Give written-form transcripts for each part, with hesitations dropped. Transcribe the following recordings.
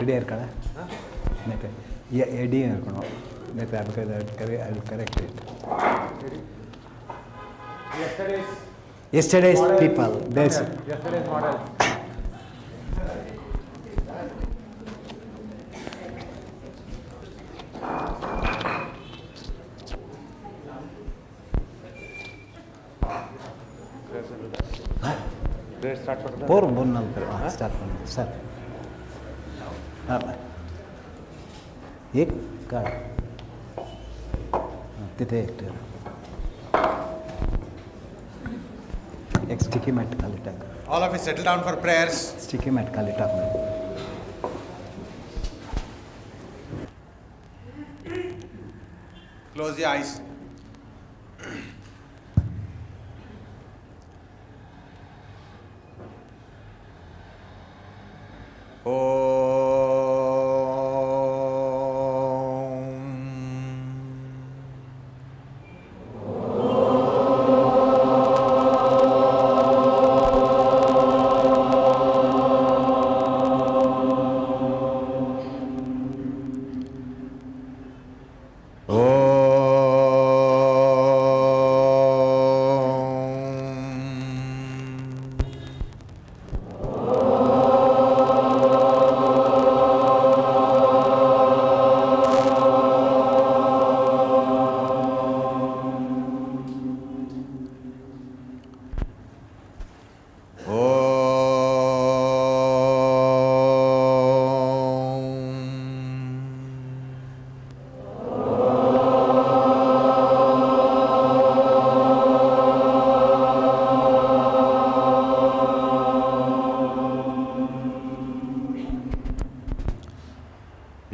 ready இருக்கடா நேத்து eddy இருக்கணும் நேத்து அதுக்கு I will correct it. Yesterday's people. Yesterday's model. போரும் நாள் ஸ்டார்ட் பண்ணுங்க சார் एक कार्ड तिथे एक स्टिकी मॅट खाली टाक. All of you settle down for prayers. Sticky mat खाली टाक. Close your eyes.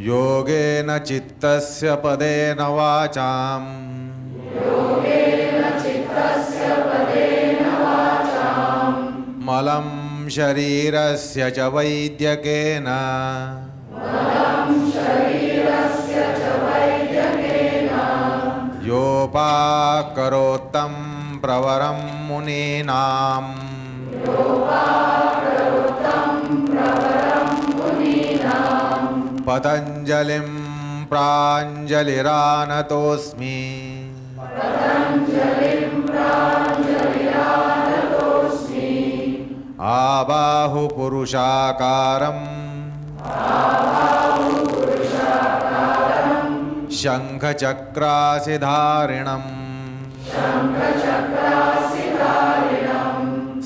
योगेन चित्तस्य पदेन वाचाम् मलं शरीरस्य च वैद्यकेन योपाकरोत्तं प्रवरं मुनीनाम् पतञ्जलिं प्राञ्जलिरानतोऽस्मि आबाहुपुरुषाकारम् शङ्खचक्रासिधारिणम्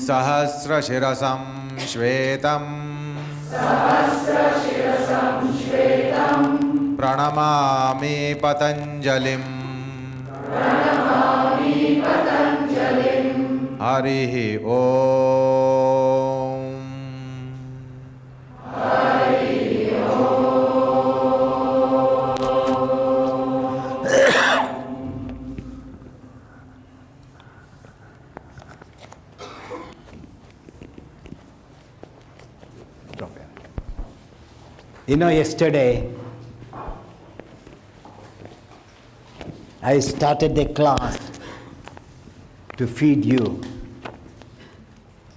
सहस्रशिरसं श्वेतम् प्रणमामि पतञ्जलिम् हरिः ओम्. You know, yesterday I started a class to feed you,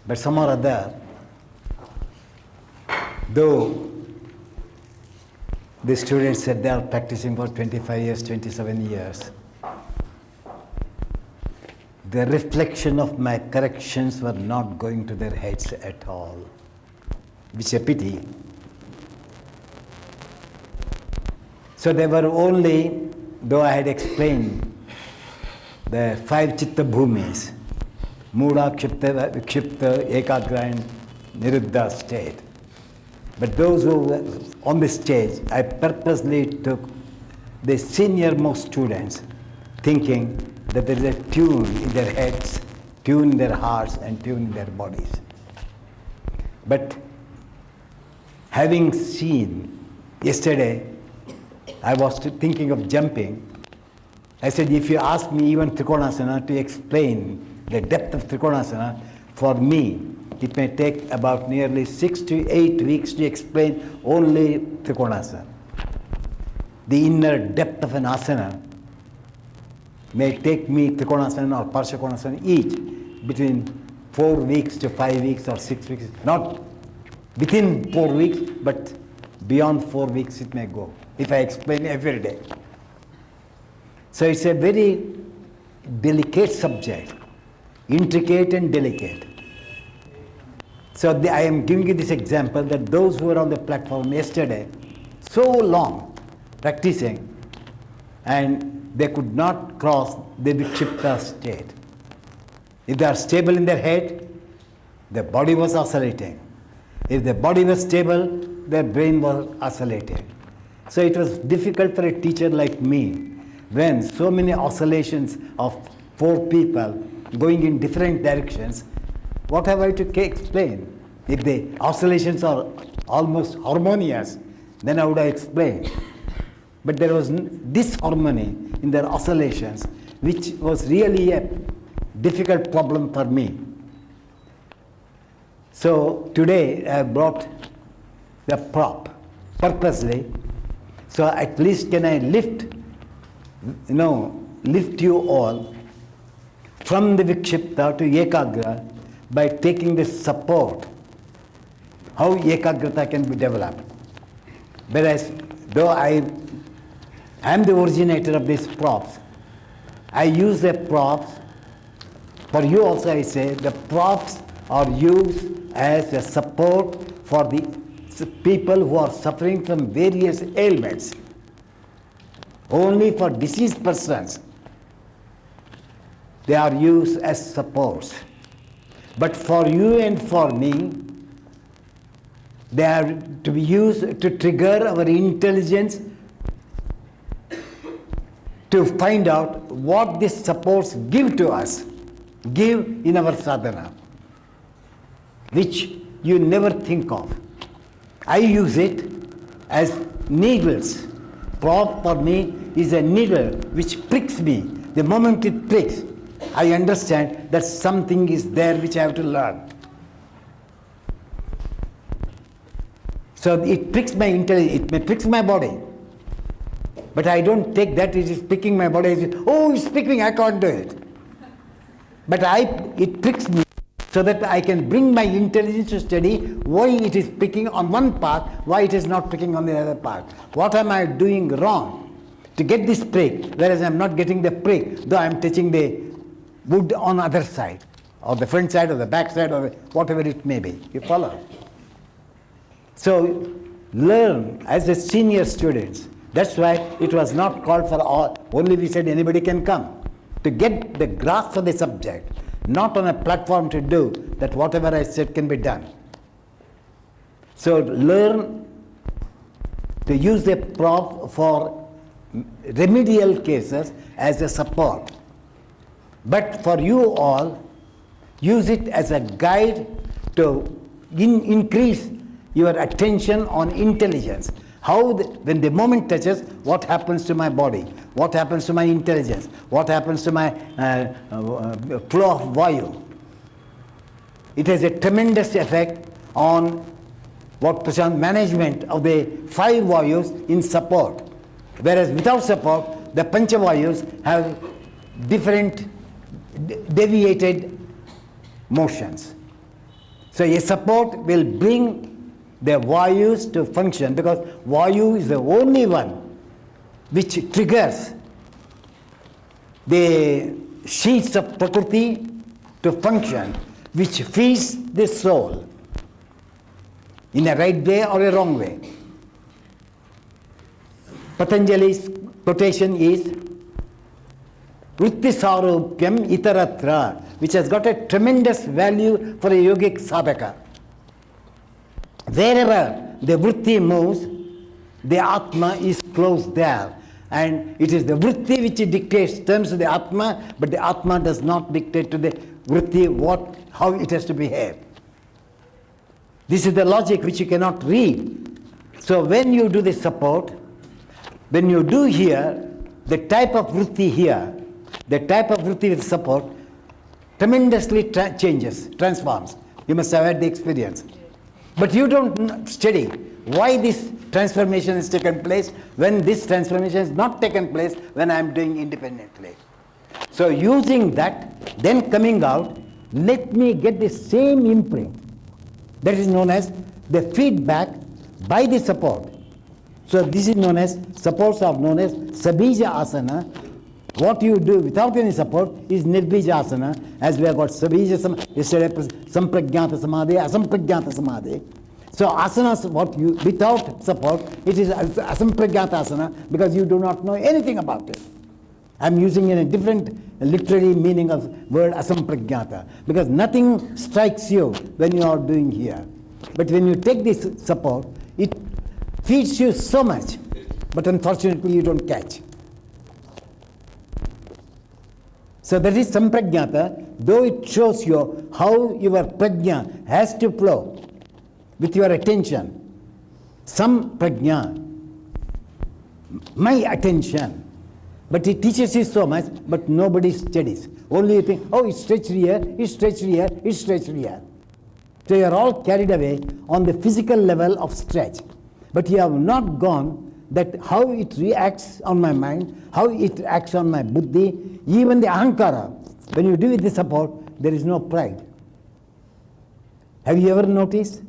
but some or other, though the students said they are practicing for 25 years, 27 years, the reflection of my corrections were not going to their heads at all, which is a pity. So they were only, though I had explained the 5 chitta bhumis, Muda, Kshipta, Vikshipta, Ekagra and Niruddha state. But those who were on the stage, I purposely took the senior-most students, thinking that there is a tune in their heads, tune in their hearts, and tune in their bodies. But having seen yesterday, I was thinking of jumping. I said, if you ask me even Trikonasana to explain the depth of Trikonasana, for me, it may take about nearly 6 to 8 weeks to explain only Trikonasana. The inner depth of an asana may take me Trikonasana or Parshakonasana each between 4 weeks to 5 weeks or 6 weeks. Not within 4 weeks, but beyond 4 weeks it may go, if I explain every day. So it's a very delicate subject, intricate and delicate. So I am giving you this example that those who were on the platform yesterday, so long practicing, and they could not cross the vikshipta state. If they are stable in their head, the body was oscillating. If the body was stable, their brain was oscillating. So it was difficult for a teacher like me when so many oscillations of 4 people going in different directions. What have I to explain? If the oscillations are almost harmonious, then I would have explained. But there was disharmony in their oscillations, which was really a difficult problem for me. So today I brought the prop purposely, so at least can I lift you all from the vikshipta to ekagra by taking this support, how ekagrata can be developed. Whereas though I am the originator of these props, I use the props, for you also I say, the props are used as a support for the people who are suffering from various ailments. Only for diseased persons, they are used as supports. But for you and for me, they are to be used to trigger our intelligence to find out what these supports give to us, give in our sadhana, which you never think of. I use it as needles. Prop for me is a needle which pricks me. The moment it pricks, I understand that something is there which I have to learn. So it pricks my intelligence, it may pricks my body. But I don't take that it is pricking my body. It's pricking, I can't do it. But it pricks me so that I can bring my intelligence to study why it is picking on one part, why it is not picking on the other part. What am I doing wrong to get this prick, whereas I am not getting the prick, though I am touching the wood on the other side, or the front side, or the back side, or whatever it may be. You follow? So learn as a senior students. That's why it was not called for all, only we said anybody can come. To get the grasp of the subject, not on a platform to do that whatever I said can be done. So learn to use the prop for remedial cases as a support. But for you all, use it as a guide to increase your attention on intelligence. How, when the moment touches, what happens to my body? What happens to my intelligence? What happens to my flow of vayu? It has a tremendous effect on what Prashant management of the 5 vayus in support. Whereas without support, the pancha vayus have different deviated motions. So a support will bring the vayus to function, because vayu is the only one which triggers the sheets of prakriti to function, which feeds the soul in a right way or a wrong way. Patanjali's quotation is vritti sarupyam itaratra, which has got a tremendous value for a yogic sadhaka. Wherever the vritti moves, the Atma is close there. And it is the vritti which dictates terms to the Atma, but the Atma does not dictate to the vritti how it has to behave. This is the logic which you cannot read. So when you do the support, when you do here, the type of vritti here, the type of vritti with support, tremendously changes, transforms. You must have had the experience. But you don't study why this transformation has taken place when this transformation has not taken place when I am doing independently. So using that, then coming out, let me get the same imprint. That is known as the feedback by the support. So this is known as, supports are known as Sabija Asana. What you do without any support is Nirbija Asana, as we have got Sabija, yesterday Sampragyata Samadhi, Asampragyata Samadhi. So asanas, what you, without support, it is Asampragyata Asana, because you do not know anything about it. I'm using in a different literary meaning of word Asampragyata, because nothing strikes you when you are doing here. But when you take this support, it feeds you so much, but unfortunately you don't catch. So that is Sampragyata, though it shows you how your prajna has to flow with your attention. Some prajna, my attention, but it teaches you so much, but nobody studies. Only you think, oh, it's stretched here, it's stretched here, it's stretched here. So you are all carried away on the physical level of stretch. But you have not gone that how it reacts on my mind, how it acts on my buddhi, even the ahankara. When you do with the support, there is no pride. Have you ever noticed?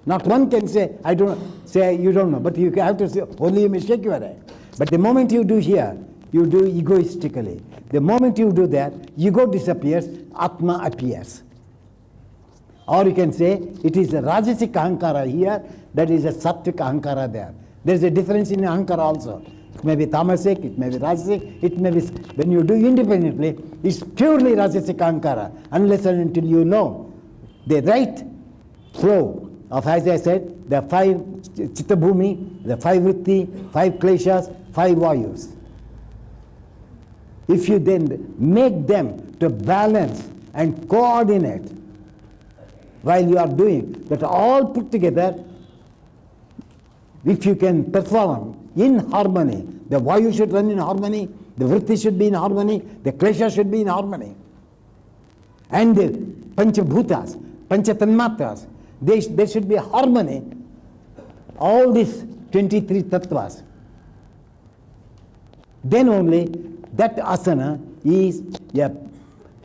Not one can say, I don't say you don't know, but you have to say, only you may shake your head. But the moment you do here, you do egoistically. The moment you do that, ego disappears, Atma appears. Or you can say, it is a Rajasic Ahankara here, that is a Sattvic Ahankara there. There is a difference in Ahankara also. It may be Tamasic, it may be Rajasic, it may be, when you do independently, it's purely Rajasic Ahankara, unless and until you know the right flow of, as I said, the 5 Chitta Bhumi, the 5 Vritti, 5 Kleshas, 5 Vayus. If you then make them to balance and coordinate while you are doing that, all put together, if you can perform in harmony, the Vayu should run in harmony, the Vritti should be in harmony, the Klesha should be in harmony. And the Panchabhutas, Panchatanmatras, there should be harmony. All these 23 tattvas. Then only that asana is a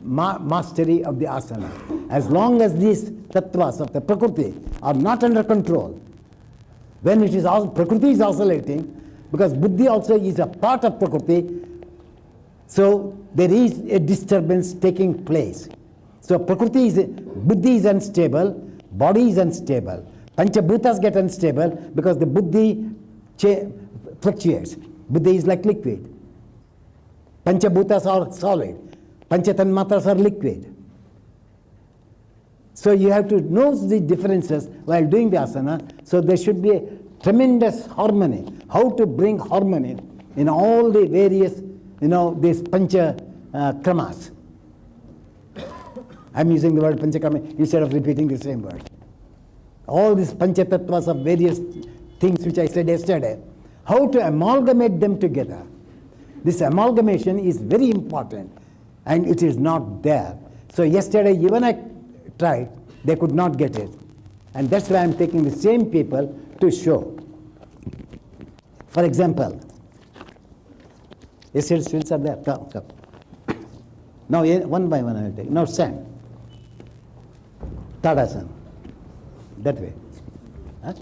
mastery of the asana. As long as these tattvas of the Prakriti are not under control, when it is Prakriti is oscillating, because Buddhi also is a part of Prakriti, so there is a disturbance taking place. So Prakriti is, Buddhi is unstable, body is unstable, Panchabhutas get unstable because the Buddhi fluctuates. Buddhi is like liquid. Panchabhutas are solid. Panchatanmatras are liquid. So you have to know the differences while doing the asana. So there should be a tremendous harmony. How to bring harmony in all the various, these pancha kramas. I'm using the word panchakrama instead of repeating the same word. All these pancha tattvas of various things which I said yesterday. How to amalgamate them together. This amalgamation is very important, and it is not there. So yesterday, even I tried, they could not get it. And that's why I'm taking the same people to show. For example, yesterday students are there. Come. Now, one by one I will take. Now stand. Tadasana. That way. Huh?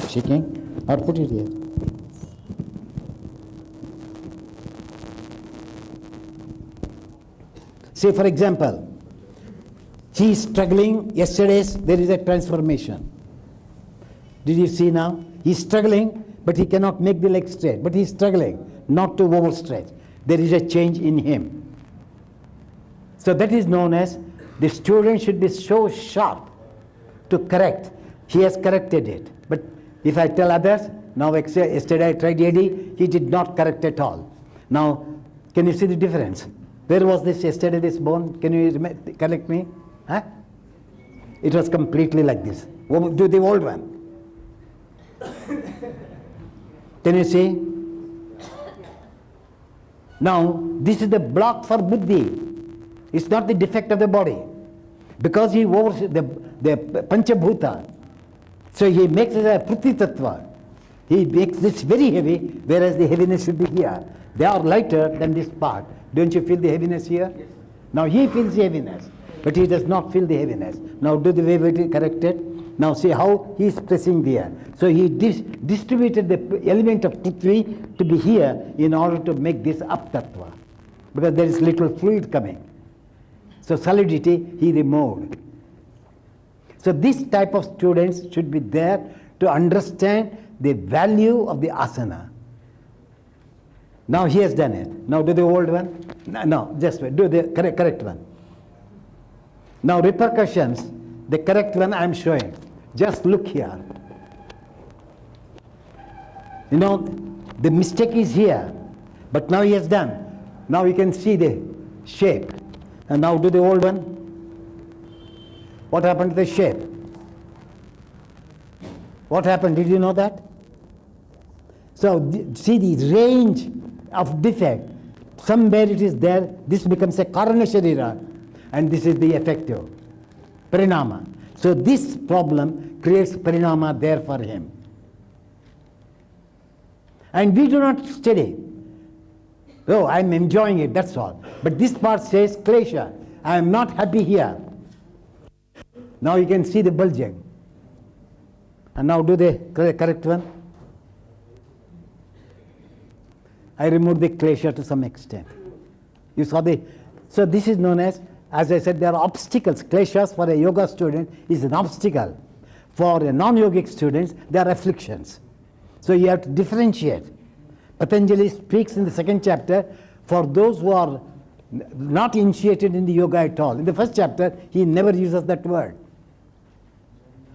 Shaking? Or put it here. Say, for example, he is struggling. Yesterday, there is a transformation. Did you see now? He is struggling, but he cannot make the leg straight. But he is struggling not to overstretch. There is a change in him. So that is known as the student should be so sharp to correct. He has corrected it. But if I tell others, now yesterday I tried AD, he did not correct at all. Now, can you see the difference? Where was this yesterday, this bone? Can you correct me? Huh? It was completely like this. Do the old one. Can you see? Now, this is the block for buddhi. It's not the defect of the body. Because he overs the panchabhuta. So he makes it a priti tattva. He makes this very heavy, whereas the heaviness should be here. They are lighter than this part. Don't you feel the heaviness here? Yes. Now he feels the heaviness. but he does not feel the heaviness. Now do the way it corrected. Now see how he is pressing there. So he distributed the element of Prithvi to be here in order to make this up tattva, because there is little fluid coming. So solidity he removed. So this type of students should be there to understand the value of the asana. Now he has done it. Now do the old one. No, just wait. Do the correct one. Now repercussions, the correct one I am showing. Just look here. You know, the mistake is here, but now he has done. Now you can see the shape. And now do the old one. What happened to the shape? What happened? Did you know that? So see the range of defect. Somewhere it is there. This becomes a karana sharira, and this is the effective parinama. So this problem creates parinama there for him. And we do not study. Oh, I am enjoying it, that's all. But this part says klesha. I am not happy here. Now you can see the bulging. And now do the correct one. I removed the klesha to some extent. You saw the... So this is known as I said, there are obstacles. Kleshas for a yoga student is an obstacle. For a non-yogic students, they are afflictions. So you have to differentiate. Patanjali speaks in the second chapter for those who are not initiated in the yoga at all. In the first chapter, he never uses that word.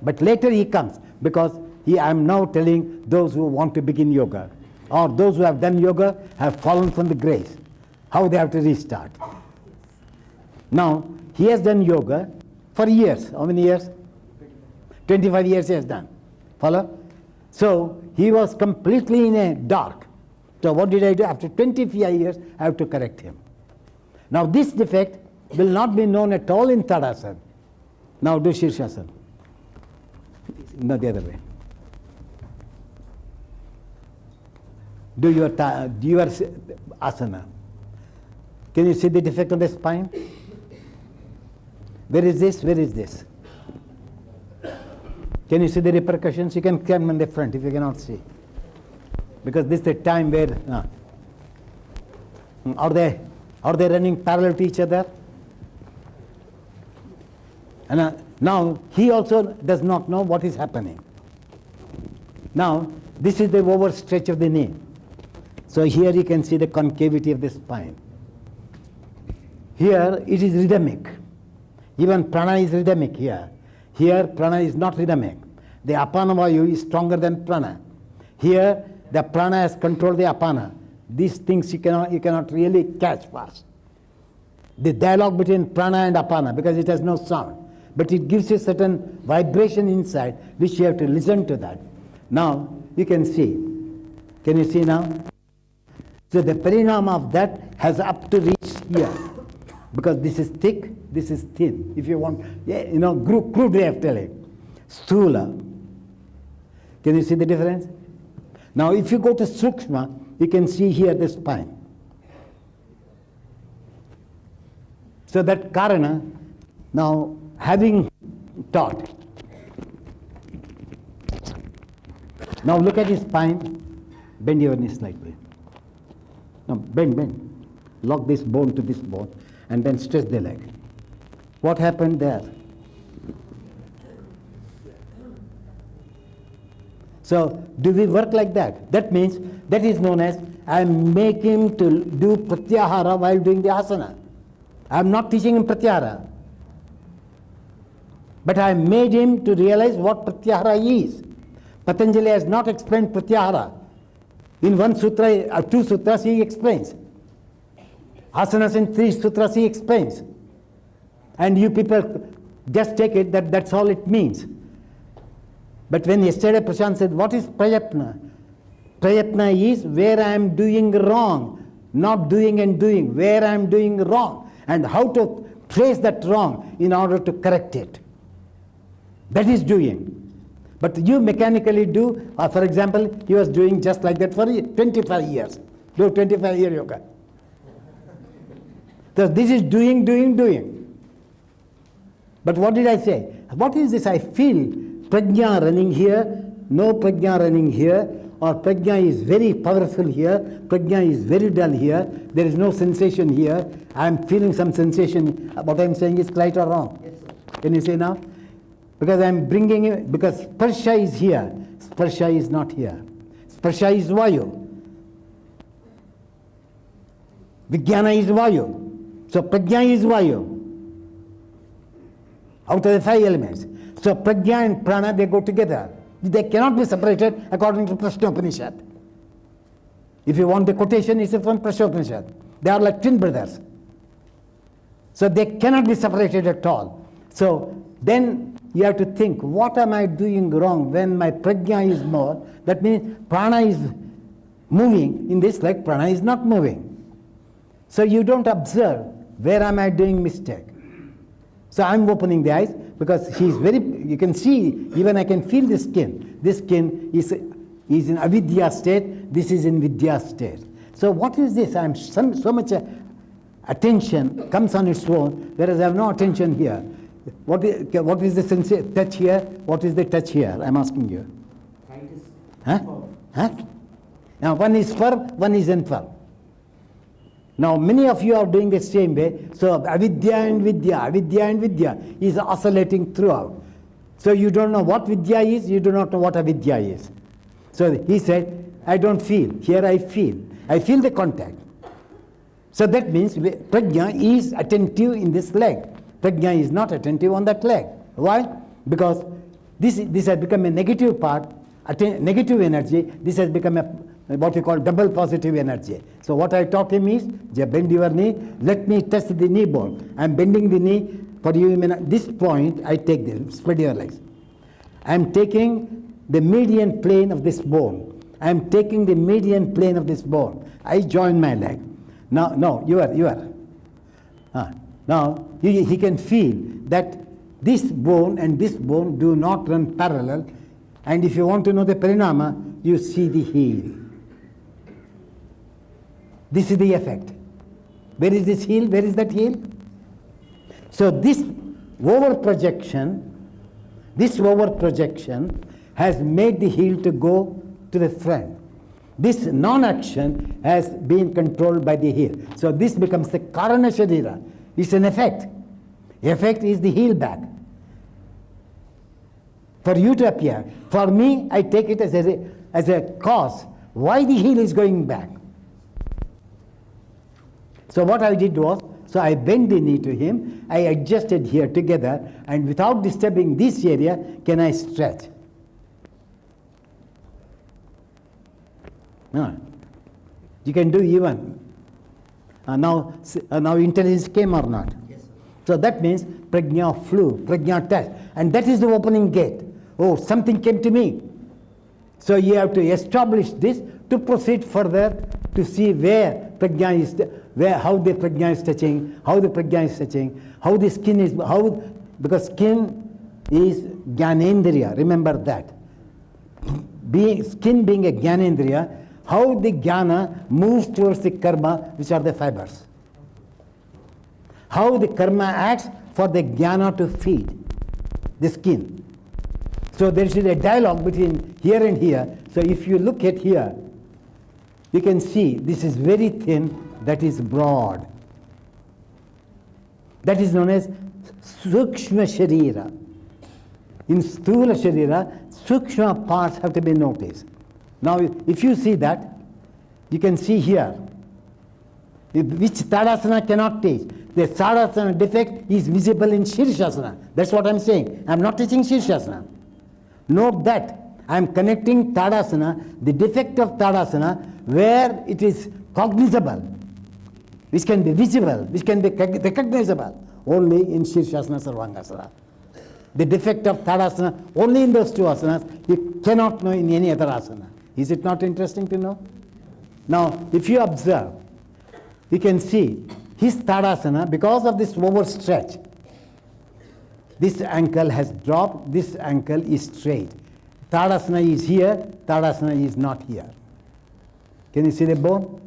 But later he comes, because I am now telling those who want to begin yoga, or those who have done yoga, have fallen from the grace, how they have to restart. Now, he has done yoga for years. How many years? 25 years he has done. Follow? So, he was completely in a dark. So what did I do? After 25 years, I have to correct him. Now, this defect will not be known at all in Tadasana. Now do Shirshasana. No, the other way. Do your asana. Can you see the defect on the spine? Where is this? Where is this? Can you see the repercussions? You can come on the front if you cannot see. Because this is the time where... Are they running parallel to each other? And now he also does not know what is happening. Now this is the overstretch of the knee. So here you can see the concavity of the spine. Here it is rhythmic. Even prana is rhythmic here. Here prana is not rhythmic. The apana vayu is stronger than prana. Here the prana has controlled the apana. These things you cannot really catch fast. The dialogue between prana and apana, because it has no sound, but it gives you certain vibration inside, which you have to listen to that. Now you can see. Can you see now? So the parinama of that has up to reach here, because this is thick, this is thin. If you want, crude way of telling. Sthula. Can you see the difference? Now if you go to Sukshma, you can see here the spine. So that Karana, now having taught, now look at his spine, bend your knee slightly. Now bend. Lock this bone to this bone and then stretch the leg. What happened there? So do we work like that? That means that is known as I am making him to do pratyahara while doing the asana. I am not teaching him pratyahara. But I made him to realize what pratyahara is. Patanjali has not explained pratyahara. In one sutra, 2 sutras he explains. Asanas in 3 sutras he explains. And you people just take it that that's all it means. But when yesterday Prashant said, what is prayatna? Prayatna is where I am doing wrong, not doing and doing, where I am doing wrong, and how to trace that wrong in order to correct it. That is doing. But you mechanically do, for example, he was doing just like that for 25 years. Do 25-year yoga. So this is doing. But what did I say? What is this? I feel prajna running here, no prajna running here, or prajna is very powerful here, prajna is very dull here, there is no sensation here, I am feeling some sensation. What I am saying is right or wrong? Yes, sir. Can you say now? Because I am bringing it, because sparsha is here, sparsha is not here. Sparsha is vayu. Vijnana is vayu. So prajna is vayu. Out of the 5 elements. So prajna and prana, they go together. They cannot be separated according to Prashna Upanishad. If you want the quotation, it's from Prashna Upanishad. They are like twin brothers. So they cannot be separated at all. So then you have to think, what am I doing wrong when my prajna is more? That means prana is moving in this, like prana is not moving. So you don't observe, where am I doing mistake? So I'm opening the eyes because he is very, you can see, even I can feel the skin. This skin is in avidya state, this is in vidya state. So what is this? I'm so much attention comes on its own, whereas I have no attention here. What is the touch here? What is the touch here? I'm asking you. Right is Huh? Huh? Now one is firm, one is infirm. Now many of you are doing the same way. So avidya and vidya is oscillating throughout. So you don't know what vidya is, you do not know what avidya is. So he said, I don't feel. Here I feel. I feel the contact. So that means prajna is attentive in this leg. Prajna is not attentive on that leg. Why? Because this has become a negative part, negative energy. This has become what we call double positive energy. So what I taught him is, bend your knee, let me touch the knee bone. I am bending the knee. For you, this point, I take this, spread your legs. I am taking the median plane of this bone. I am taking the median plane of this bone. I join my leg. Now, no, you are. Now, he can feel that this bone and this bone do not run parallel. And if you want to know the parinama, you see the heel. This is the effect. Where is this heel? Where is that heel? So this over projection has made the heel to go to the front. This non-action has been controlled by the heel. So this becomes the Karana Sharira. It's an effect. Effect is the heel back. For you to appear. For me, I take it as a cause. Why the heel is going back? So what I did was, so I bent the knee to him, I adjusted here together, and without disturbing this area, can I stretch? No. You can do even. Now intelligence came or not? Yes, sir. So that means prajna flew, prajna touched. And that is the opening gate. Oh, something came to me. So you have to establish this to proceed further to see where prajna is, how the prajna is touching, how the prajna is touching, how the skin is, because skin is jnanendriya, remember that. Skin being a jnanendriya, how the jnana moves towards the karma, which are the fibers. How the karma acts for the jnana to feed the skin. So there is a dialogue between here and here. So if you look at here, you can see this is very thin, that is broad. That is known as Sukshma Sharira. In Sthula Sharira, Sukshma parts have to be noticed. Now, if you see that, you can see here, which Tadasana cannot teach. The Tadasana defect is visible in Shirshasana. That's what I'm saying. I'm not teaching Shirshasana. Note that I'm connecting Tadasana, the defect of Tadasana, where it is cognizable, which can be visible, which can be recognizable, only in Shirshasana Sarvangasana. The defect of Tadasana, only in those two asanas, you cannot know in any other asana. Is it not interesting to know? Now, if you observe, you can see his Tadasana, because of this overstretch, this ankle has dropped, this ankle is straight. Tadasana is here, Tadasana is not here. Can you see the bone?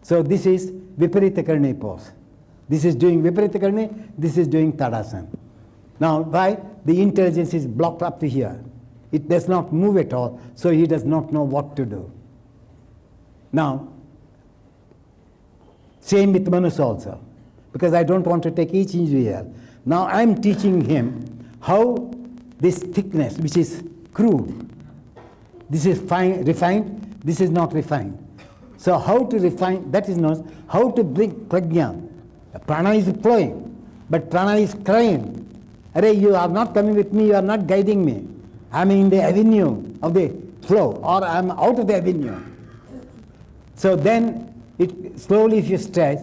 So this is Viparita Karni pose. This is doing Viparita Karni, this is doing Tadasana. Now, why? The intelligence is blocked up to here. It does not move at all, so he does not know what to do. Now, same with Manus also, because I don't want to take each injury here. Now I am teaching him how this thickness, which is crude, this is fine, refined, this is not refined. So how to refine, that is known, how to bring prajna. Prana is flowing, but prana is crying. Arey, you are not coming with me, you are not guiding me. I am in the avenue of the flow, or I am out of the avenue. So then, slowly if you stretch,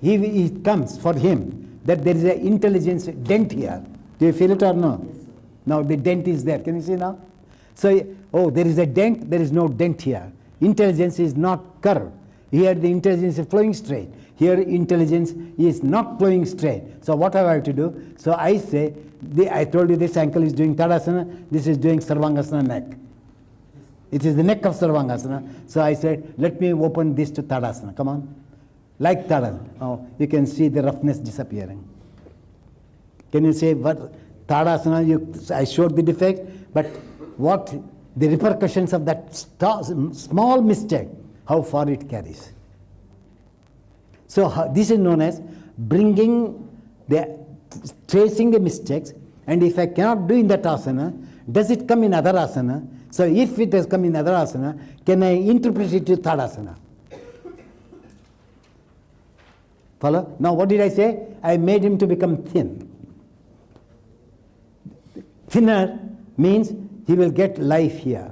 it comes for him that there is an intelligence dent here. Do you feel it or no? Yes. Now the dent is there. Can you see now? So, oh, there is a dent, there is no dent here. Intelligence is not curved. Here the intelligence is flowing straight. Here intelligence is not flowing straight. So what have I to do? So I say, I told you this ankle is doing Tadasana, this is doing Sarvangasana neck. It is the neck of Sarvangasana. So I said, let me open this to Tadasana. Come on. Like Tadasana. Oh, you can see the roughness disappearing. Can you say what Tadasana, I showed the defect, but what the repercussions of that small mistake, how far it carries. So this is known as tracing the mistakes, and if I cannot do in that asana, does it come in other asana? So if it has come in other asana, can I interpret it to Tadasana? Follow? Now what did I say? I made him to become thin. Thinner means he will get life here.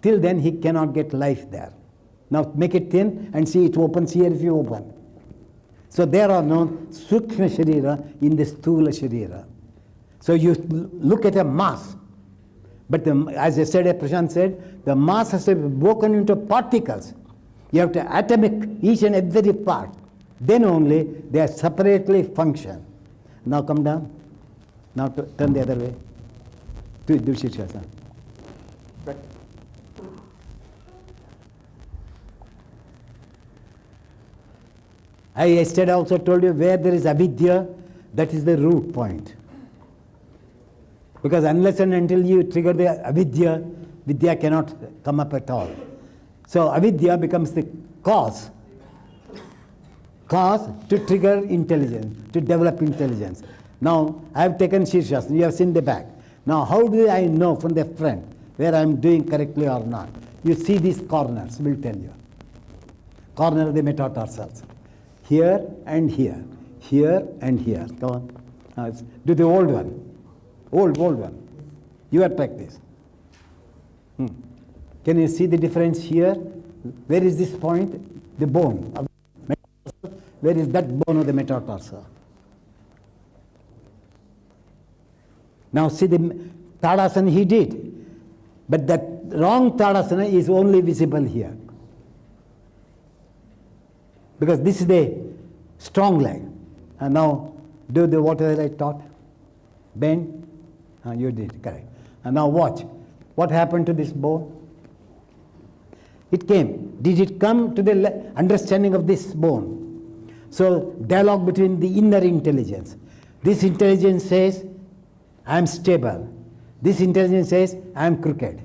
Till then he cannot get life there. Now make it thin and see it opens here if you open. So there are known Sukshma Sharira in the Sthula Sharira. So you look at a mass. But as I said, Prashant said, the mass has to be broken into particles. You have to atomic each and every part. Then only they separately function. Now come down. Now turn the other way. Do Shirshasana. I yesterday also told you where there is avidya, that is the root point. Because unless and until you trigger the avidya, vidya cannot come up at all. So avidya becomes the cause to trigger intelligence, to develop intelligence. Now I have taken Shirshasana, you have seen the back. Now how do I know from the front where I am doing correctly or not? You see these corners, will tell you. Corner of the metatarsals. Here and here, here and here. Come on. Now do the old one. Old one. Your practice. Can you see the difference here? Where is this point? The bone. Of the metatarsal. Where is that bone of the metatarsal? Now see the Tadasana he did. But that wrong Tadasana is only visible here. Because this is the strong leg. And now do the whatever I taught. Bend. You did, correct. And now watch. What happened to this bone? It came. Did it come to the understanding of this bone? So dialogue between the inner intelligence. This intelligence says, I am stable. This intelligence says, I am crooked.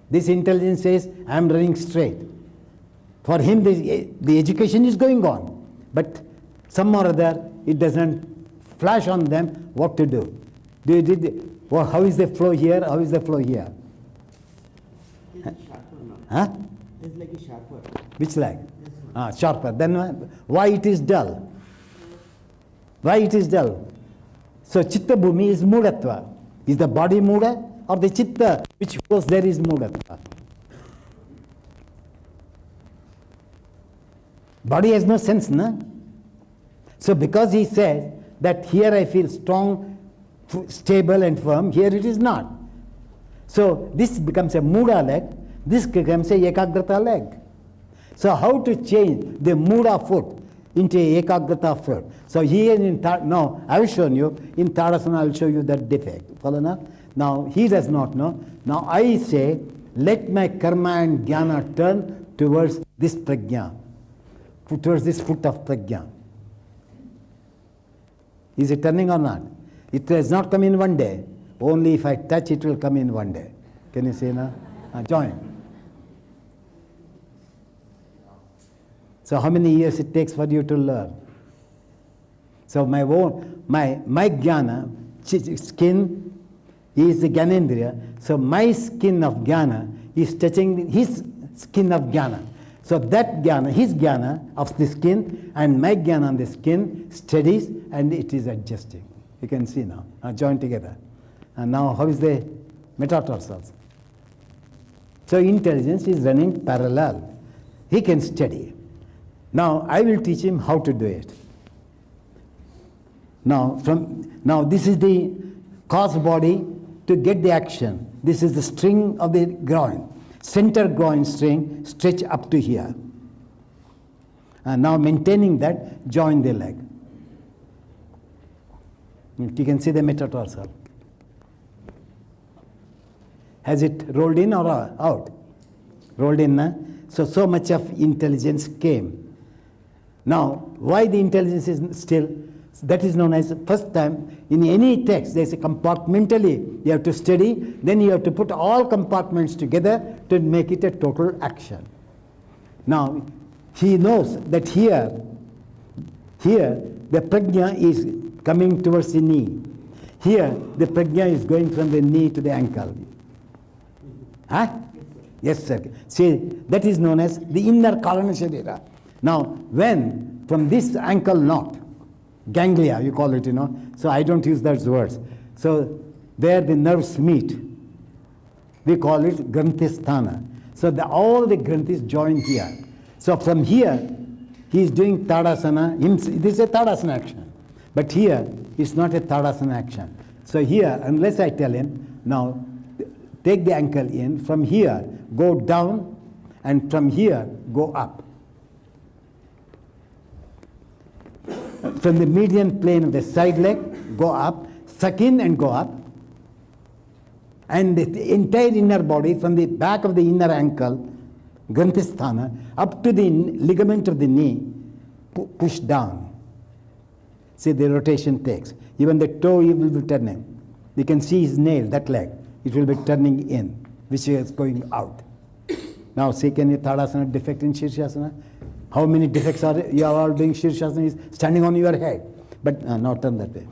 This intelligence says, I am running straight. For him, the education is going on, but some or other, it doesn't flash on them what to do. How is the flow here? How is the flow here? It's sharper now. Huh? It's like a sharper. Which leg? Sharper. Then why it is dull? Why it is dull? So Chitta Bhumi is Mudatva. Is the body Muda or the Chitta which flows there is Mudatva? Body has no sense, no? So because he says that here I feel strong, stable and firm, here it is not. So this becomes a Muda leg, this becomes a Ekagrata leg. So how to change the Muda foot into a Ekagrata foot? So here now I have shown you, in Tadasana I will show you that defect. Follow now? Now he does not know. Now I say, let my karma and jnana turn towards this prajna. Towards this foot of prajna. Is it turning or not? It does not come in one day. Only if I touch, it will come in one day. Can you see now? Join. So how many years it takes for you to learn? So my jnana, skin is the Gyanendriya. So my skin of jnana is touching his skin of jnana. So that jnana, his jnana of the skin and my jnana on the skin steadies and it is adjusting. You can see now. Join together. And now how is the metatarsals? So intelligence is running parallel. He can steady. Now I will teach him how to do it. Now this is the cause body to get the action. This is the string of the groin. Center groin string stretch up to here. And now maintaining that, join the leg. You can see the metatarsal. Has it rolled in or out? Rolled in, na? So much of intelligence came. Now, why the intelligence is still, that is known as, first time, in any text, there is a compartmentally, you have to study, then you have to put all compartments together to make it a total action. Now, he knows that here, the prajna is coming towards the knee. Here, the prajna is going from the knee to the ankle. Huh? Yes, sir. See, that is known as the inner Karana Sharira. Now, when from this ankle knot, ganglia, you call it, so I don't use those words. So, where the nerves meet, we call it Granthistana. So, all the Granthis join here. So, from here, he is doing Tadasana. This is a Tadasana action. But here, it's not a Tadasana action. So, here, unless I tell him, now, take the ankle in, from here, go down, and from here, go up. From the median plane of the side leg, go up, suck in and go up. And the entire inner body, from the back of the inner ankle, Granthistana, up to the ligament of the knee, push down. See, the rotation takes. Even the toe will be turning. You can see his nail, that leg. It will be turning in, which is going out. Now, see, can you Tadasana defect in Shirshasana? How many defects are you are all doing? Shirshasana is standing on your head. But now turn that way.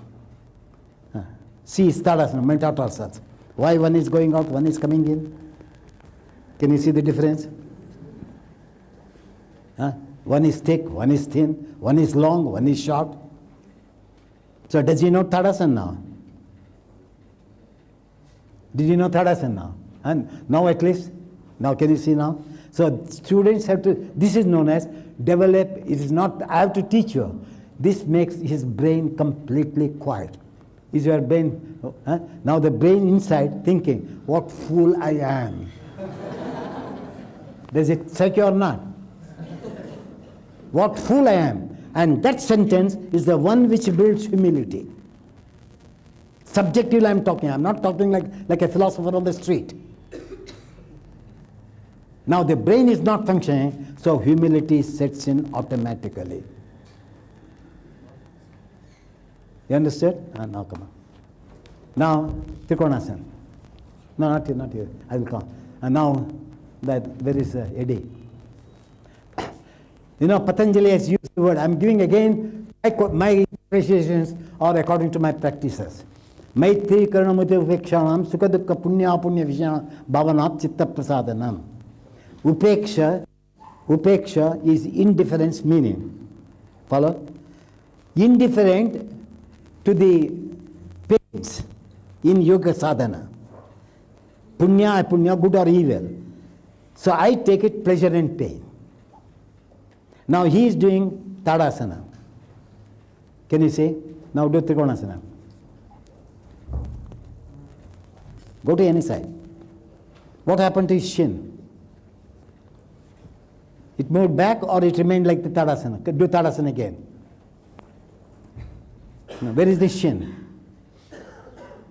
See, Tadasana, metatarsals. Why one is going out, one is coming in? Can you see the difference? One is thick, one is thin, one is long, one is short. So does he know Tadasana now? Did you know Tadasana now? And now at least? Now can you see now? So students have to, this is known as develop, it is not, I have to teach you. This makes his brain completely quiet. Is your brain, now the brain inside thinking, what fool I am. Does it secure or not? What fool I am. And that sentence is the one which builds humility. Subjectively I'm talking. I'm not talking like a philosopher on the street. Now the brain is not functioning, so humility sets in automatically. You understood? Now come on. Now, Trikonasana. No, not here, not here. I will come. And now, there is Eddie. Patanjali has used the word. I'm giving again, my appreciations are according to my practices. Maitri karanamute upekshanam sukadukka punya punya vishana bhavanat chitta prasadanam. Upeksha is indifference meaning. Follow? Indifferent to the pains in yoga sadhana. Punya, apunya, good or evil. So I take it pleasure and pain. Now he is doing Tadasana. Can you see? Now do Trikonasana. Go to any side. What happened to his shin? It moved back or it remained like the Tadasana? Do Tadasana again. Now, where is the shin?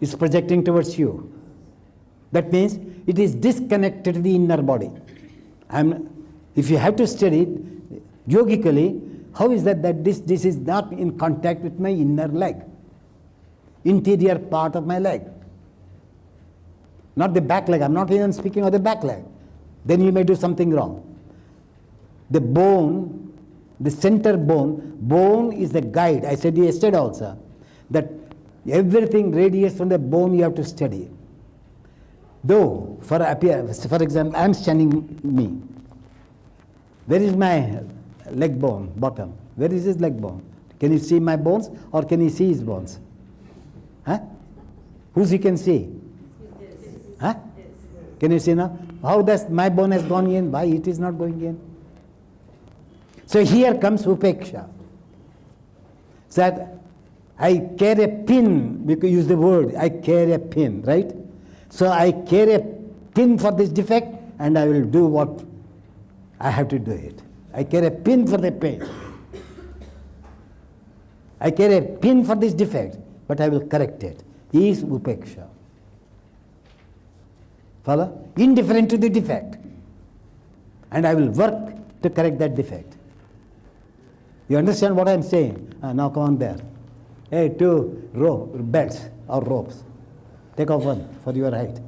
It's projecting towards you. That means it is disconnected to the inner body. If you have to study it yogically, how is that this is not in contact with my inner leg? interior part of my leg. Not the back leg. I'm not even speaking of the back leg. Then you may do something wrong. The bone, the center bone is the guide. I said yesterday also that everything radiates from the bone you have to study. Though, for example, I am standing me. Where is my leg bone, bottom? Where is his leg bone? Can you see my bones or can you see his bones? Huh? Whose he can see? Huh? Can you see now? How does my bone has gone in? Why it is not going in? So here comes upeksha. So that I carry a pin, we could use the word, I carry a pin, right? So I carry a pin for this defect and I will do what I have to do it. I carry a pin for the pain. I carry a pin for this defect, but I will correct it. He is upeksha. Follow? Indifferent to the defect. And I will work to correct that defect. You understand what I am saying? Now come on there. Hey, 2 belts or ropes. Take off one for your height.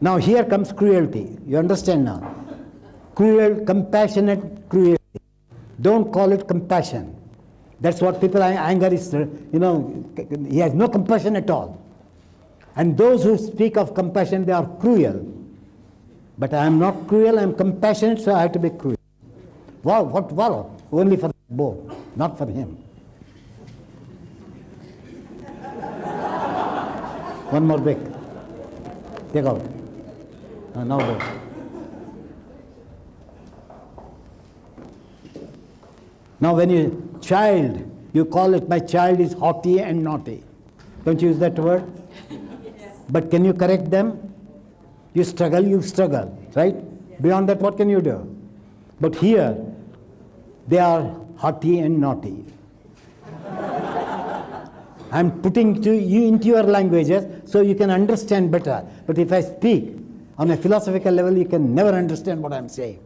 Now here comes cruelty. You understand now? Compassionate cruelty. Don't call it compassion. That's what people, Iyengar is, he has no compassion at all. And those who speak of compassion, they are cruel. But I am not cruel, I am compassionate, so I have to be cruel. Wow, what wow? Only for the bow, not for him. One more break. Take out. Now go. Now when you child, you call it, my child is haughty and naughty. Don't you use that word? Yes. But can you correct them? You struggle, right? Yes. Beyond that, what can you do? But here, they are haughty and naughty. I'm putting you into your languages so you can understand better. But if I speak on a philosophical level, you can never understand what I'm saying.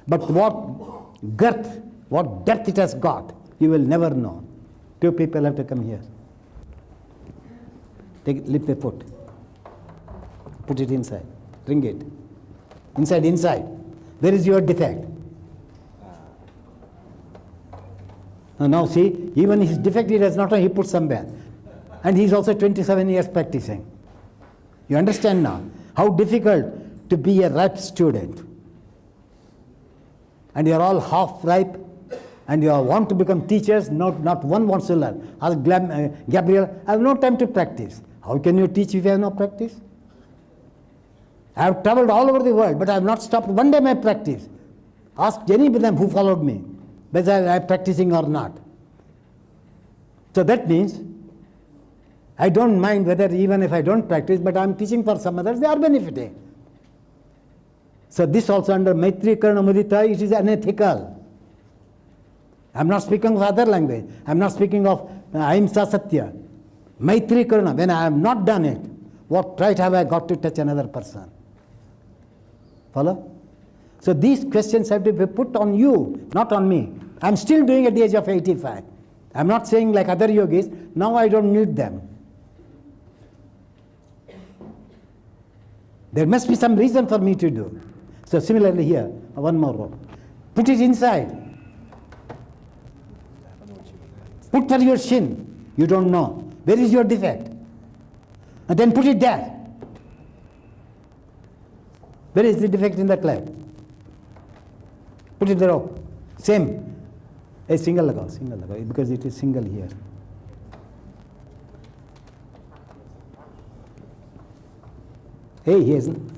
But what girth, what depth it has got, you will never know. 2 people have to come here. Lift the foot. Put it inside. Bring it. Inside. Where is your defect? Now see, even his defect he does not know, he put somewhere. And he's also 27 years practicing. You understand now how difficult to be a ripe student. And you're all half ripe and you want to become teachers, not one wants to learn. Ask Gabriel, I have no time to practice. How can you teach if you have no practice? I have traveled all over the world, but I have not stopped one day my practice. Ask any of them who followed me, whether I am practicing or not. So that means I don't mind whether even if I don't practice, but I am teaching for some others, they are benefiting. So this also under Maitri Karuna Mudita, it is unethical. I am not speaking of other language. I am not speaking of Ahimsa Satya. Maitri Karuna, when I have not done it, what right have I got to touch another person? Follow? So these questions have to be put on you, not on me. I am still doing at the age of 85. I am not saying like other yogis, now I don't need them. There must be some reason for me to do. So similarly here, one more rope. Put it inside. Put for your shin. You don't know. Where is your defect? And then put it there. Where is the defect in that leg? Put it there. Same. A single lagao, because it is single here. Hey, he hasn't.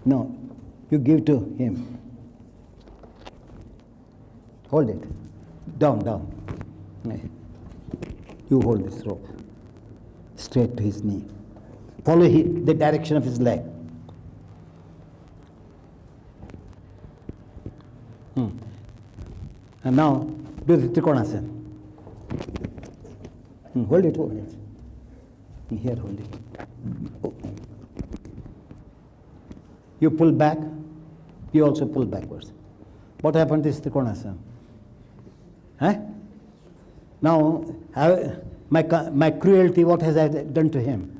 No, you give to him. Hold it. Down. You hold this rope straight to his knee. Follow the direction of his leg. And now do the Trikonasana. Hold it. Here, hold it. Oh. You pull back, you also pull backwards. What happened to this Trikonasana? Huh? Now, my cruelty, what has I done to him?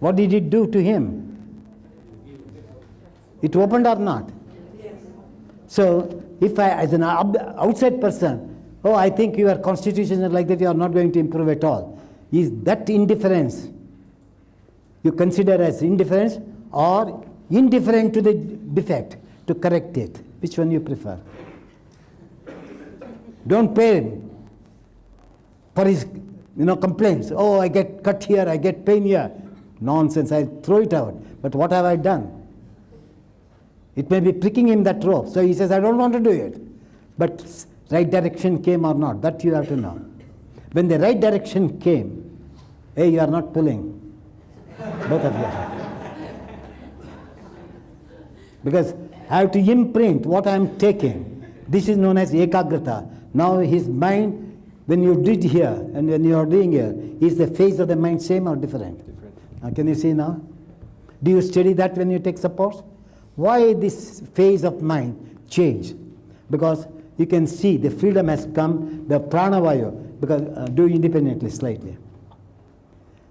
What did it do to him? It opened or not? So, if I, as an outside person, oh, I think your constitution is like that, you are not going to improve at all. Is that indifference you consider as indifference or indifferent to the defect, to correct it? Which one you prefer? Don't pay for his complaints. Oh, I get cut here, I get pain here. Nonsense, I throw it out. But what have I done? It may be pricking him that rope. So he says, I don't want to do it. But right direction came or not, that you have to know. When the right direction came, hey, you are not pulling. Both of you. Because I have to imprint what I am taking. This is known as ekagrata. Now his mind, when you did here and when you are doing here, is the phase of the mind same or different? Can you see now? Do you study that when you take support? Why this phase of mind changed? Because you can see the freedom has come, the pranavayu, because do independently slightly.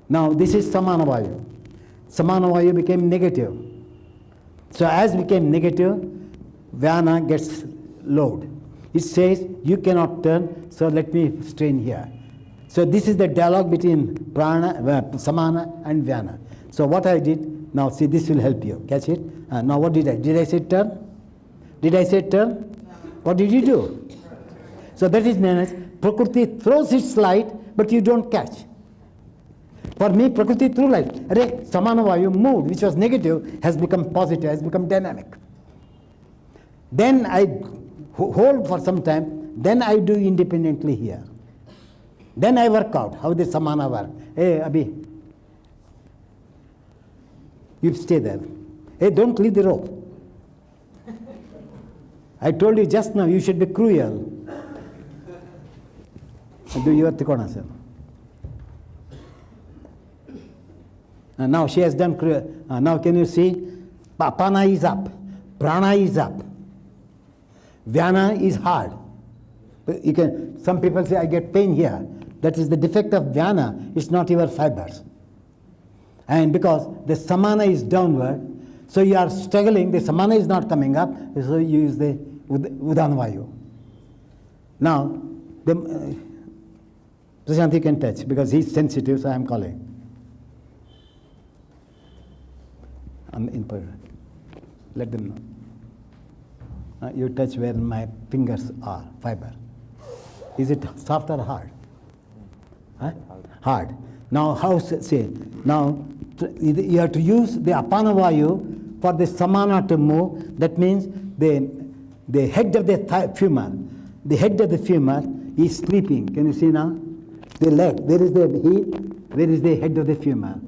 Now this is samanavayu. Samanavayu became negative. So as became negative, vyana gets load. It says, you cannot turn, so let me strain here. So this is the dialogue between prana, samana and vyana. So what I did, now see, this will help you. Catch it? Now what did I? Did I say turn? Did I say turn? What did you do? So that is known as Prakriti throws its light, but you don't catch. For me, Prakriti threw light. Samanavayu moved, which was negative, has become positive, has become dynamic. Then I hold for some time, then I do independently here. Then I work out how the samana work. Hey, Abhi, you stay there. Hey, don't leave the rope. I told you just now, you should be cruel. Do your Trikonasana. Now she has done cruel. Now can you see? Apana is up. Prana is up. Vyana is hard. You can, some people say, I get pain here. That is the defect of vyana. It's not your fibers. And because the samana is downward, so you are struggling, the samana is not coming up, so you use the udanavayu. Now, Prashanti can touch because he is sensitive, so I am calling. Let them know. You touch where my fingers are, fiber. Is it soft or hard? Huh? Hard. Now, how say? Now, you have to use the apanavayu for the samana to move. That means the head of the femur, the head of the femur is sleeping. Can you see now? The leg. Where is the heel? Where is the head of the femur?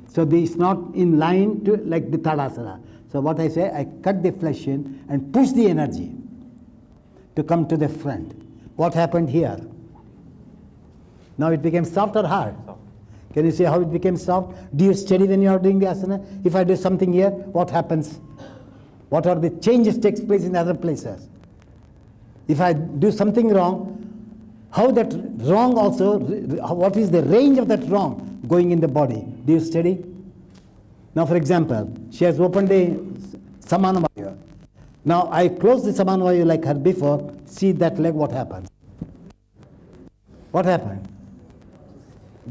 So this is not in line to like the Tadasana. So what I say, I cut the flesh in and push the energy to come to the front. What happened here? Now it became soft or hard? Soft. Can you see how it became soft? Do you study when you are doing the asana? If I do something here, what happens? What are the changes takes place in other places? If I do something wrong, how that wrong also, what is the range of that wrong going in the body? Do you study? Now for example, she has opened a samanavayu. Now I close the samanavayu like her before, see that leg, what happens? What happened?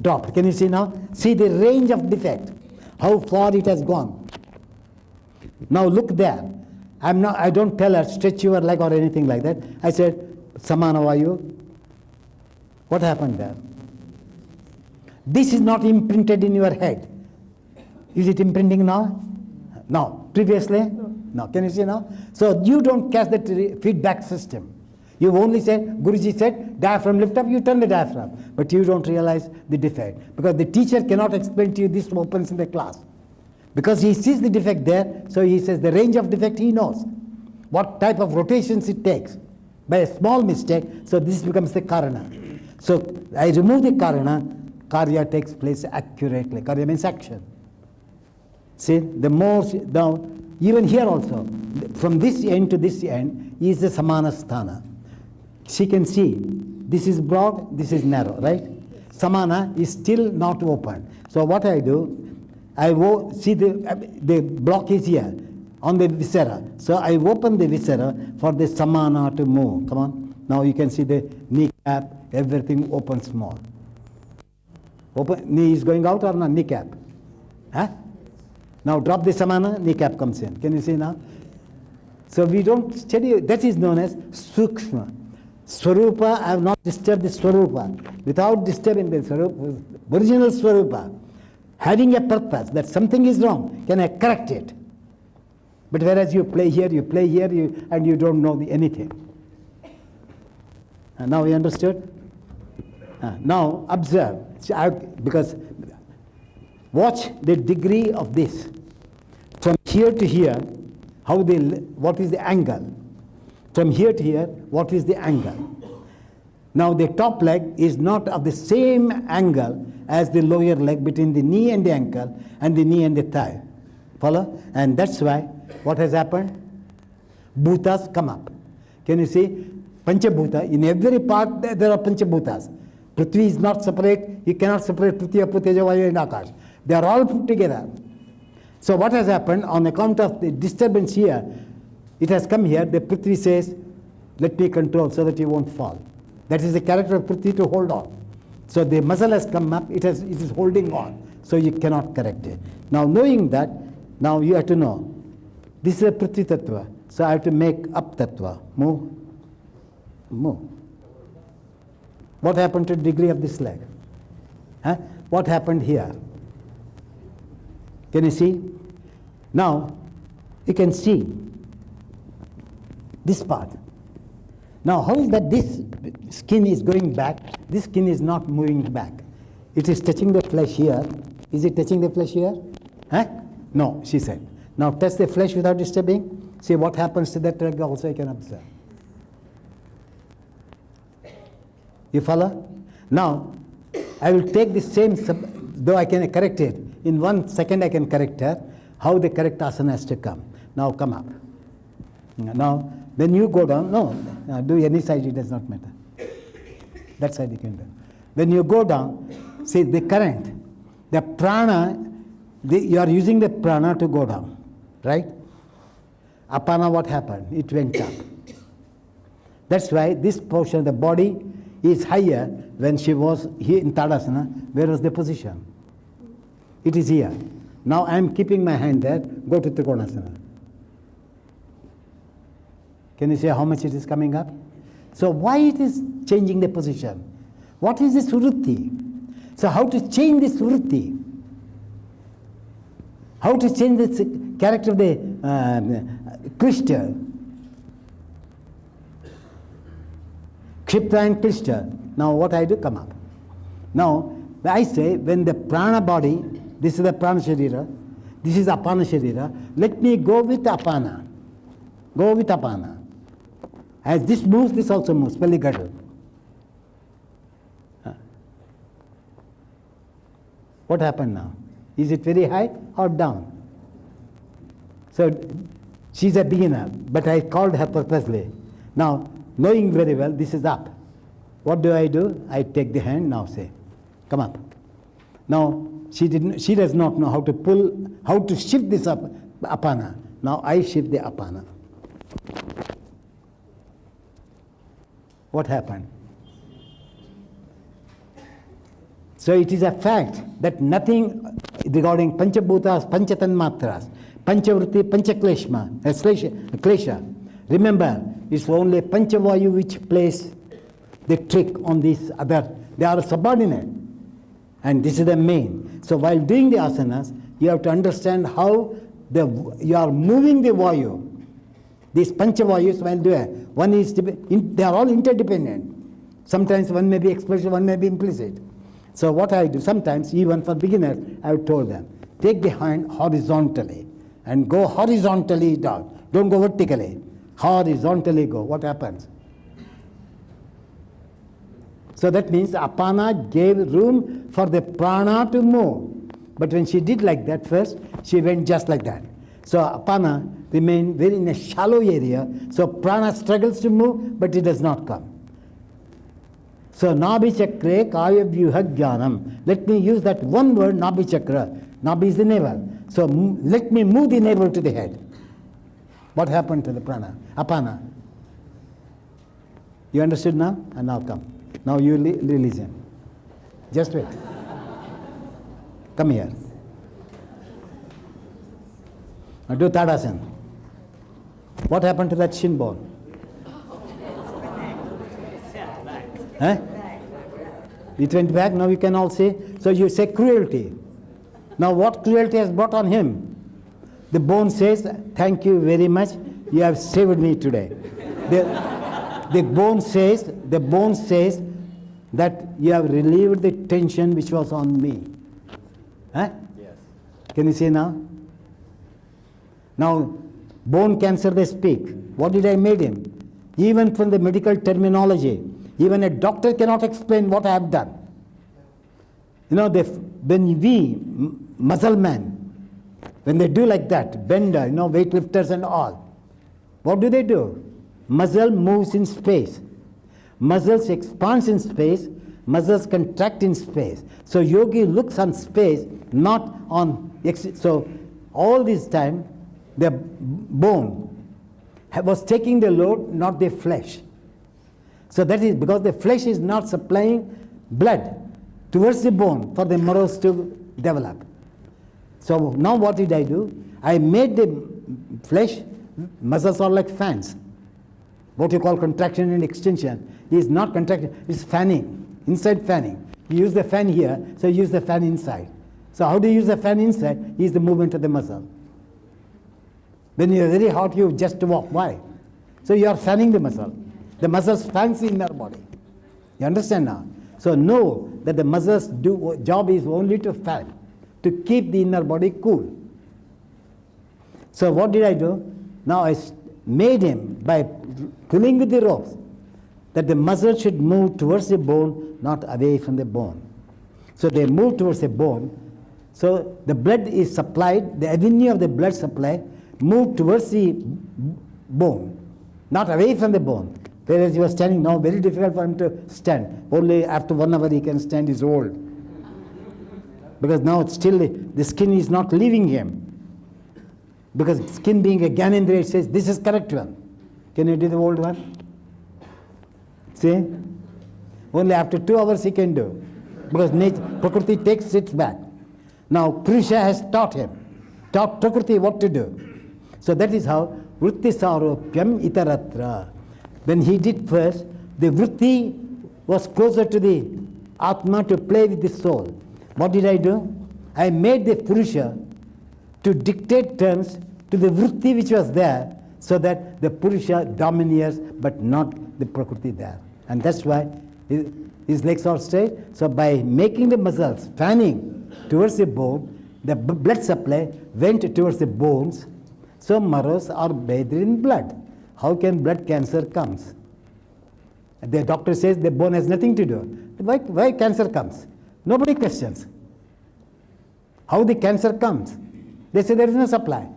Dropped. Can you see now? See the range of defect, how far it has gone. Now look there. I don't tell her stretch your leg or anything like that. I said samanavayu. What happened there? This is not imprinted in your head. Is it imprinting now? No. Previously? No. Can you see now? So you don't catch that feedback system. You only say, Guruji said, diaphragm lift up, you turn the diaphragm. But you don't realize the defect. Because the teacher cannot explain to you this opens in the class. Because he sees the defect there, so he says the range of defect he knows. What type of rotations it takes. By a small mistake, so this becomes the karana. So I remove the karana, karya takes place accurately. Karya means action. See, the more, now, even here also, from this end to this end is the samana sthana. She can see this is broad, this is narrow, right? Samana is still not open. So what I do, see the block is here on the viscera. So I open the viscera for the samana to move. Come on. Now you can see the kneecap, everything opens more. Open, knee is going out or not? Kneecap. Huh? Now drop the samana, kneecap comes in. Can you see now? So we don't study, that is known as sukshma. Swarupa, I have not disturbed the Swarupa. Without disturbing the Swarupa, original Swarupa, having a purpose that something is wrong, can I correct it? But whereas you play here, and you don't know anything. Now you understood? Now observe, because watch the degree of this. From here to here, what is the angle? From here to here, what is the angle? Now the top leg is not of the same angle as the lower leg between the knee and the ankle and the knee and the thigh. Follow? And that's why what has happened? Bhutas come up. Can you see? Panchabhuta, in every part there are Panchabhutas. Prithvi is not separate, you cannot separate Prithvi, Apu, Teja, Vayu and Akash. They are all put together. So what has happened on account of the disturbance here, it has come here, the Prithvi says, let me control so that you won't fall. That is the character of Prithvi, to hold on. So the muscle has come up, it is holding on. So you cannot correct it. Now knowing that, now you have to know, this is a Prithvi Tattva. So I have to make up Tattva. Move. Move. What happened to the degree of this leg? Huh? What happened here? Can you see? Now, you can see this part. Now, how is that this skin is going back? This skin is not moving back. It is touching the flesh here. Is it touching the flesh here? Huh? No, she said. Now, touch the flesh without disturbing. See what happens to that leg also you can observe. You follow? Now, I will take the same, though I can correct it. In 1 second I can correct her, how the correct asana has to come. Now come up. Now, when you go down, do any side, it does not matter. That side you can do. When you go down, see the current, the prana, you are using the prana to go down, right? Apana, what happened? It went up. That's why this portion of the body is higher when she was here in Tadasana. Where was the position? It is here. Now I am keeping my hand there, go to Trikonasana. Can you see how much it is coming up? So why it is changing the position? What is this vritti? So how to change this vritti? How to change this character of the Krishna? Kshipta and Krishna. Now what I do? Come up. Now I say when the prana body, this is the prana sharira, this is apana sharira, let me go with apana. Go with apana. As this moves, this also moves. Pelligadu. What happened now? Is it very high or down? So she's a beginner, but I called her purposely. Now, knowing very well this is up. What do? I take the hand, now say, come up. Now she does not know how to pull, how to shift this up, apana. Now I shift the apana. What happened? So it is a fact that nothing regarding Panchabhutas, Panchatanmatras, Panchavritti, Klesha. Remember, it's only Panchavayu which plays the trick on these other. They are subordinate. And this is the main. So while doing the asanas, you have to understand how you are moving the Vayu. These Panchavayus, while doing, one is, they are all interdependent. Sometimes one may be explicit, one may be implicit. So what I do, sometimes even for beginners, I have told them, take the hand horizontally and go horizontally down. Don't go vertically. Horizontally go. What happens? So that means apana gave room for the prana to move. But when she did like that first, she went just like that. So apana remain very in a shallow area. So prana struggles to move, but it does not come. So Nabhi Chakre Kaya Vyuha Jnanam. Let me use that one word, Nabhi Chakra. Nabhi is the navel. So let me move the navel to the head. What happened to the prana? Apana. You understood now? And now come. Now you release him. Just wait. Come here. Now do Tadasana. What happened to that shin bone? Huh? It went back. Now you can all say. So you say cruelty. Now what cruelty has brought on him? The bone says, thank you very much. You have saved me today. The bone says that you have relieved the tension which was on me. Huh? Yes. Can you see now? Now, bone cancer, they speak. What did I made him? Even from the medical terminology, even a doctor cannot explain what I have done. You know, when we, muscle men, when they do like that, bender, you know, weightlifters and all, what do? Muscle moves in space. Muscles expands in space. Muscles contract in space. So yogi looks on space, not on. So all this time, the bone was taking the load, not the flesh. So that is because the flesh is not supplying blood towards the bone for the marrows to develop. So now what did I do? I made the flesh, muscles are like fans. What you call contraction and extension is not contraction, it's fanning, inside fanning. You use the fan here, so you use the fan inside. So how do you use the fan inside? Is the movement of the muscle. When you are very hot, you just walk. Why? So you are fanning the muscle. The muscles fans the inner body. You understand now? So know that the muscles job is only to fan, to keep the inner body cool. So what did I do? Now I made him by pulling with the ropes that the muscle should move towards the bone, not away from the bone. So they move towards the bone. So the blood is supplied, the avenue of the blood supply moved towards the bone, not away from the bone. Whereas he was standing now, very difficult for him to stand. Only after 1 hour he can stand, he's old. Because now it's still the skin is not leaving him. Because skin being a Gyanendriya, it says this is correct one. Can you do the old one? See? Only after 2 hours he can do. Because nature, Prakriti takes it back. Now Purusha has taught him, taught Prakriti what to do. So that is how Vritti Saropyam Itaratra. When he did first, the Vritti was closer to the Atma to play with the soul. What did I do? I made the Purusha to dictate terms to the Vritti which was there, so that the Purusha domineers but not the Prakriti there. And that's why his legs are straight. So by making the muscles fanning towards the bone, the blood supply went towards the bones. So marrows are bathed in blood. How can blood cancer comes? The doctor says the bone has nothing to do. Why cancer comes? Nobody questions. How the cancer comes? They say there is no supply.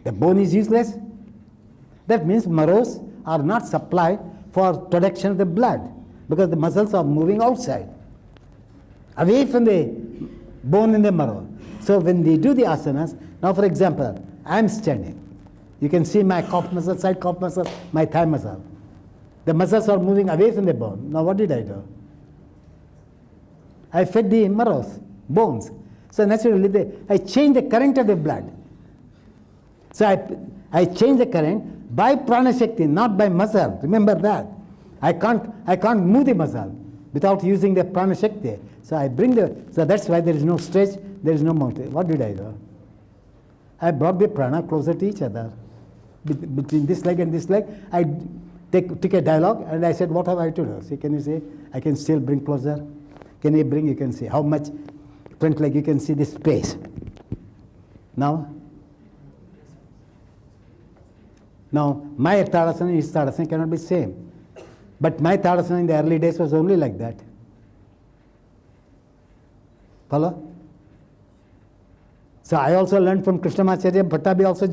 The bone is useless. That means marrows are not supplied for production of the blood, because the muscles are moving outside, away from the bone and the marrow. So when we do the asanas, now for example, I am standing. You can see my calf muscle, side calf muscle, my thigh muscle. The muscles are moving away from the bone. Now what did I do? I fed the marrows, bones. So naturally, I changed the current of the blood. So I changed the current by prana shakti, not by muscle. Remember that. I can't move the muscle without using the prana shakti. So I bring so that's why there is no stretch, there is no mountain. What did I do? I brought the prana closer to each other. Between this leg and this leg, I took a dialogue and I said, what have I to do? See, can you see? I can still bring closer. Can you bring? You can see how much front leg, you can see the space. Now my Tadasana and his Tadasana cannot be same. But my Tadasana in the early days was only like that. Follow? So I also learned from Krishnamacharya. Bhattabi also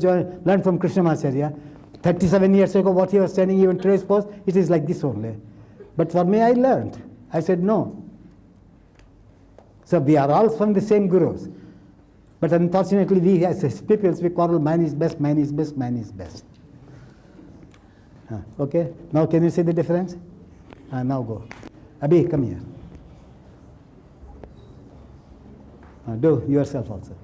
learned from Krishnamacharya. 37 years ago, what he was telling, even today's post, it is like this only. But for me, I learned. I said no. So we are all from the same gurus. But unfortunately, we as people, we quarrel, man is best, man is best, man is best. Okay? Now can you see the difference? Now go. Abhi, come here. Do yourself also.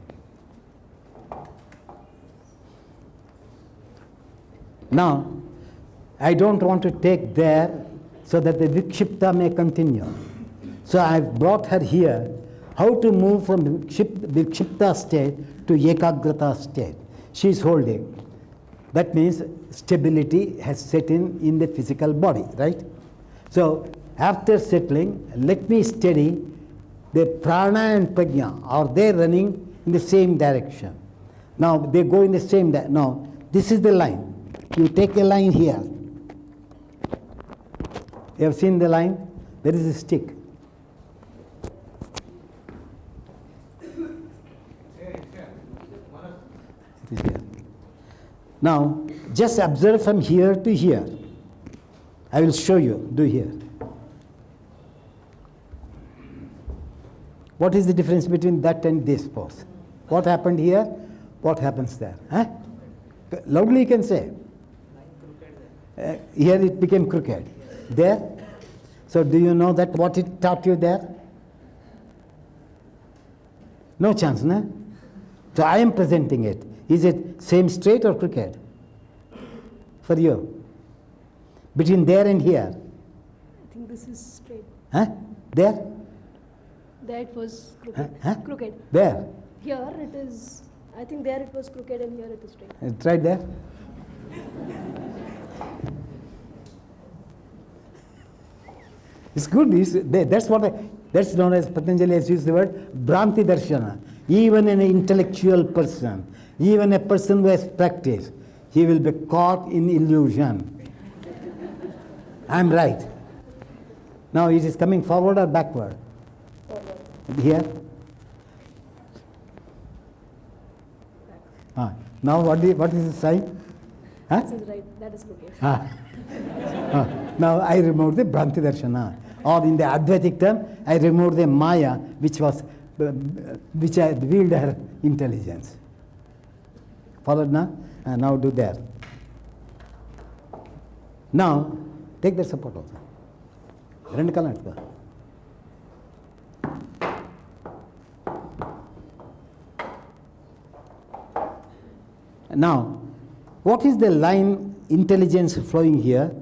Now, I don't want to take there so that the Vikshipta may continue. So I've brought her here, how to move from Vikshipta state to Ekagrata state. She is holding. That means stability has set in the physical body, right? So after settling, let me steady the prana and prajna. Are they running in the same direction? Now they go in the same direction. Now this is the line. You take a line here. You have seen the line? There is a stick. It is here. Now, just observe from here to here. I will show you. Do here. What is the difference between that and this pose? What happened here? What happens there? Huh? Loudly you can say. Here it became crooked. There? So do you know that what it taught you there? No chance, no? So I am presenting it. Is it same straight or crooked? For you? Between there and here? I think this is straight. Huh? There? There it was crooked. Huh? Crooked. There? Here it is, I think there it was crooked and here it is straight. It's right there? It's good. That's known as, Patanjali has used the word Bhranti Darshana. Even an intellectual person, even a person who has practiced, he will be caught in illusion. I'm right. Now it is coming forward or backward? Forward. Here? Now what is the sign? Huh? This is right, that is crooked. Now I removed the Bhranti Darshana. Or in the Advaitic term, I removed the Maya, which had revealed her intelligence. Followed now? Now do that. Now, take the support also. Rendu kalam edutho. Now, what is the line intelligence flowing here?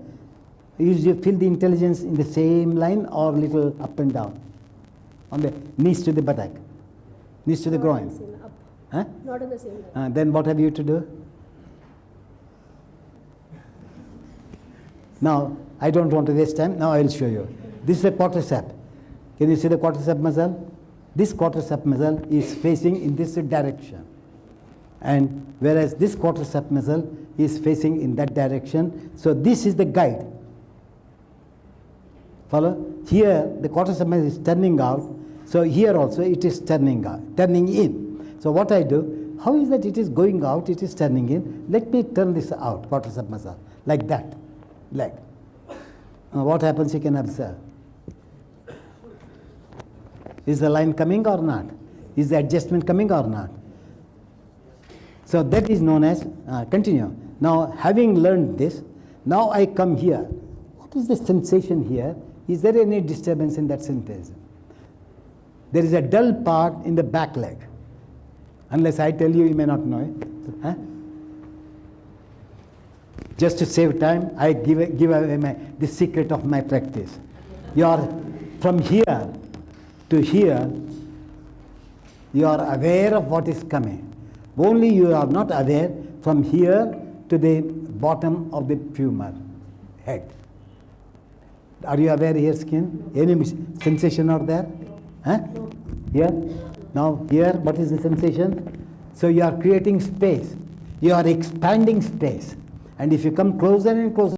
You feel the intelligence in the same line or little up and down? On the knees to the buttock, knees to the Not groin. in the same, up. Huh? Not in the same line. Then what have you to do? Now, I don't want to waste time. Now I will show you. This is a quadricep. Can you see the quadricep muscle? This quadricep muscle is facing in this direction. And whereas this quadricep muscle is facing in that direction. So this is the guide. Follow? Here the quadricep muscle is turning out. So here also it is turning out, turning in. So what I do, how is that it is going out, it is turning in? Let me turn this out, quadricep muscle, like that, leg. What happens you can observe. Is the line coming or not? Is the adjustment coming or not? So that is known as, continue. Now having learned this, now I come here. What is the sensation here? Is there any disturbance in that sensation? There is a dull part in the back leg. Unless I tell you, you may not know it. Huh? Just to save time, I give away the secret of my practice. You are from here to here, you are aware of what is coming. Only you are not aware from here to the bottom of the femur, head. Are you aware here, skin? Any sensation out there? Huh? Here? Now here, what is the sensation? So you are creating space. You are expanding space. And if you come closer and closer